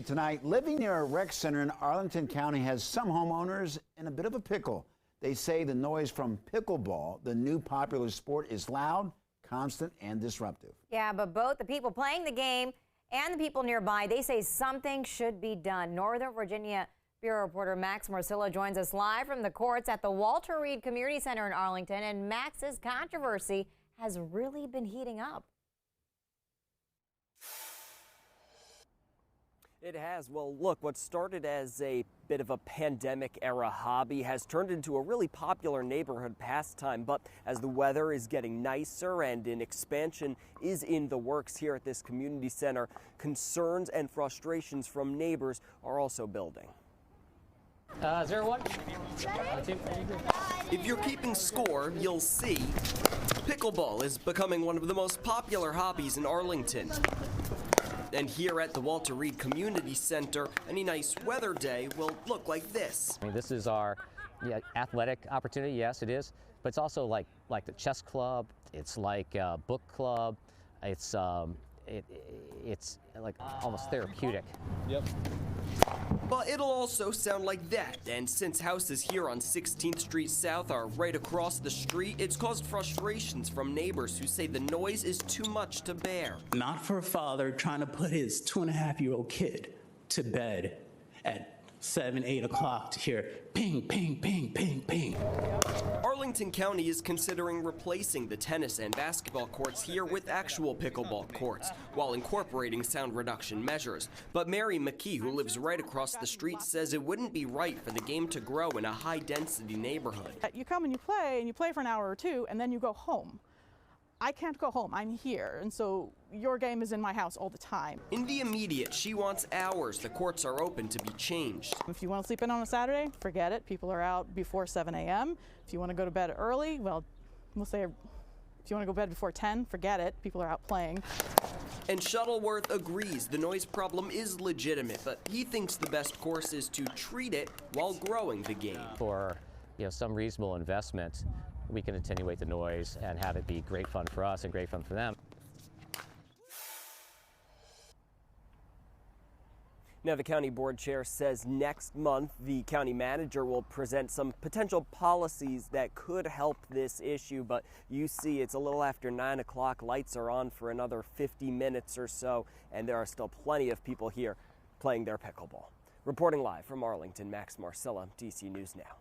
Tonight, living near a rec center in Arlington County has some homeowners in a bit of a pickle. They say the noise from pickleball, the new popular sport, is loud, constant, and disruptive. Yeah, but both the people playing the game and the people nearby, they say something should be done. Northern Virginia Bureau reporter Max Marcilla joins us live from the courts at the Walter Reed Community Center in Arlington, and Max's controversy has really been heating up. It has. Well, look, what started as a bit of a pandemic-era hobby has turned into a really popular neighborhood pastime. But as the weather is getting nicer and an expansion is in the works here at this community center, concerns and frustrations from neighbors are also building. 0-1. If you're keeping score, you'll see pickleball is becoming one of the most popular hobbies in Arlington. And here at the Walter Reed Community Center, any nice weather day will look like this. I mean, this is our athletic opportunity. Yes, it is. But it's also like the chess club. It's like a book club. It's like almost therapeutic. Yep. But it'll also sound like that, and since houses here on 16th Street South are right across the street, it's caused frustrations from neighbors who say the noise is too much to bear. Not for a father trying to put his 2.5-year-old kid to bed at 7, 8 o'clock to hear ping, ping, ping, ping, ping. Arlington County is considering replacing the tennis and basketball courts here with actual pickleball courts, while incorporating sound reduction measures. But Mary McKee, who lives right across the street, says it wouldn't be right for the game to grow in a high-density neighborhood. You come and you play for an hour or two, and then you go home. I can't go home, I'm here, and so your game is in my house all the time. In the immediate, she wants hours the courts are open to be changed. If you want to sleep in on a Saturday, forget it. People are out before 7 a.m. If you want to go to bed early, well, we'll say if you want to go to bed before 10, forget it. People are out playing. And Shuttleworth agrees the noise problem is legitimate, but he thinks the best course is to treat it while growing the game. For some reasonable investment, we can attenuate the noise and have it be great fun for us and great fun for them. Now, the county board chair says next month the county manager will present some potential policies that could help this issue, but you see it's a little after 9 o'clock. Lights are on for another 50 minutes or so, and there are still plenty of people here playing their pickleball. Reporting live from Arlington, Max Marcilla, DC News Now.